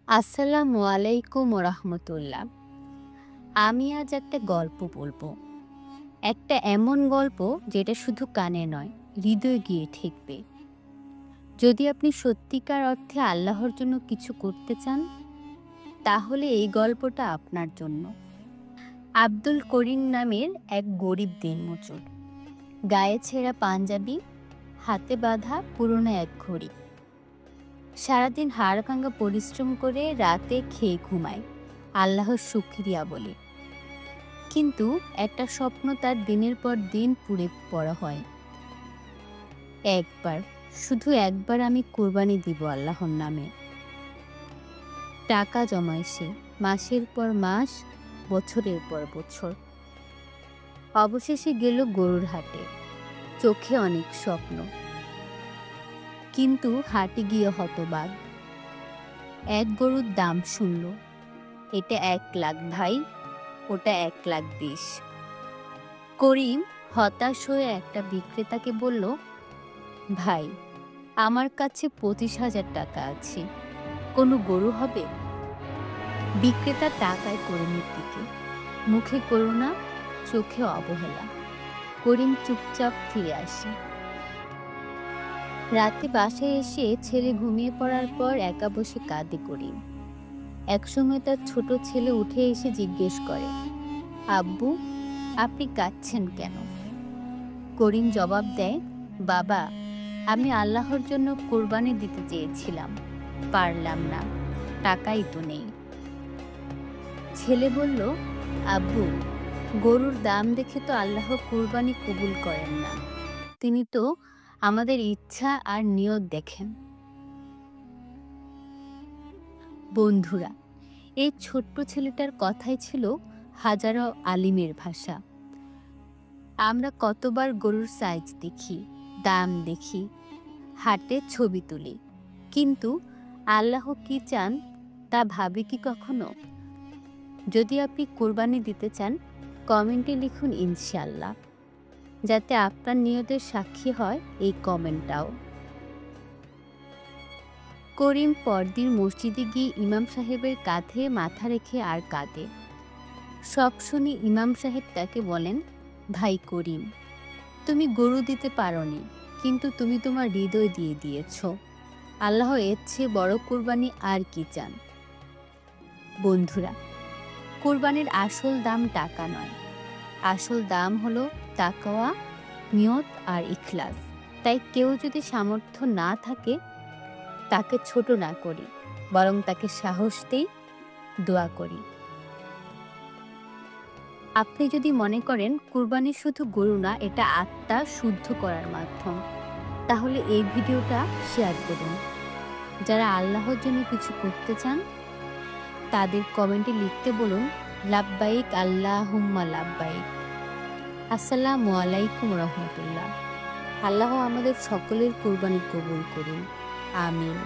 আসসালামু আলাইকুম রাহমাতুল্লাহ। আমি আজ একটা গল্প বলবো। একটা এমন গল্প যেটা শুধু কানে নয়, হৃদয়ে গিয়ে ঠেকবে। যদি আপনি সত্যিকার অর্থে আল্লাহর জন্য কিছু করতে চান, তাহলে এই গল্পটা আপনার জন্য। আব্দুল করিম নামের এক গরিব দিনমজুর, গায়ে ছেঁড়া পাঞ্জাবি, হাতে বাঁধা পুরনো এক ঘড়ি। সারাদিন হাড় ভাঙা পরিশ্রম করে রাতে খেয়ে ঘুমায়, আল্লাহর শুকরিয়া বলে। কিন্তু একটা স্বপ্ন তার দিনের পর দিন পুড়ে পড়া হয়। একবার, শুধু একবার আমি কোরবানি দিব আল্লাহর নামে। টাকা জমায় সে, মাসের পর মাস, বছরের পর বছর। অবশেষে গেল গরুর হাটে, চোখে অনেক স্বপ্ন, কিন্তু হাটে গিয়ে হতবাক। এক গরুর দাম শুনল, এটা 1,00,000 ভাই, ওটা 1,20,000। করিম হতাশ হয়ে একটা বিক্রেতাকে বলল, ভাই, আমার কাছে 25,000 টাকা আছে, কোনো গরু হবে? বিক্রেতা টাকায় করিমের দিকে, মুখে করুণা, চোখে অবহেলা। করিম চুপচাপ ফিরে আসে। রাতে বাসায় এসে ছেলে ঘুমিয়ে পড়ার পর একা বসে কাঁদে করিম। একসময় তার ছোট ছেলে উঠে এসে জিজ্ঞেস করে, আব্বু, আপনি কাঁদছেন কেন? করিম জবাব দেয়, বাবা, আমি আল্লাহর জন্য কোরবানি দিতে চেয়েছিলাম, পারলাম না, টাকাই তো নেই। ছেলে বলল, আব্বু, গরুর দাম দেখে তো আল্লাহ কোরবানি কবুল করেন না, তিনি তো আমাদের ইচ্ছা আর নিয়ত দেখেন। বন্ধুরা, এই ছোট্ট ছেলেটার কথাই ছিল হাজারো আলিমের ভাষা। আমরা কতবার গরুর সাইজ দেখি, দাম দেখি, হাটে ছবি তুলি, কিন্তু আল্লাহ কি চান তা ভাবে কি কখনো? যদি আপনি কোরবানি দিতে চান, কমেন্টে লিখুন ইনশাআল্লাহ, যাতে আপনার নিয়তের সাক্ষী হয় এই কমেন্টটাও। করিম পরদিন মসজিদে গিয়ে ইমাম সাহেবের কাঁধে মাথা রেখে আর কাঁদে। সব শুনে ইমাম সাহেব তাকে বলেন, ভাই করিম, তুমি গরু দিতে পারোনি, কিন্তু তুমি তোমার হৃদয় দিয়ে দিয়েছ। আল্লাহ এর চেয়ে বড় কোরবানি আর কি চান? বন্ধুরা, কোরবানির আসল দাম টাকা নয়, আসল দাম হলো তাকওয়া, নিয়ত আর ইখলাস। তাই কেউ যদি সামর্থ্য না থাকে, তাকে ছোট না করি, বরং তাকে সাহস দেই, দোয়া করি। আপনি যদি মনে করেন কুরবানি শুধু গরু না, এটা আত্মা শুদ্ধ করার মাধ্যম, তাহলে এই ভিডিওটা শেয়ার করুন। যারা আল্লাহর জন্য কিছু করতে চান, তাদের কমেন্টে লিখতে বলুন, লাব্বাইক আল্লাহুম্মা লাব্বাইক। আসসালামু আলাইকুম রহমতুল্লাহ। আল্লাহ আমাদের সকলের কুরবানি কবুল করুন, আমিন।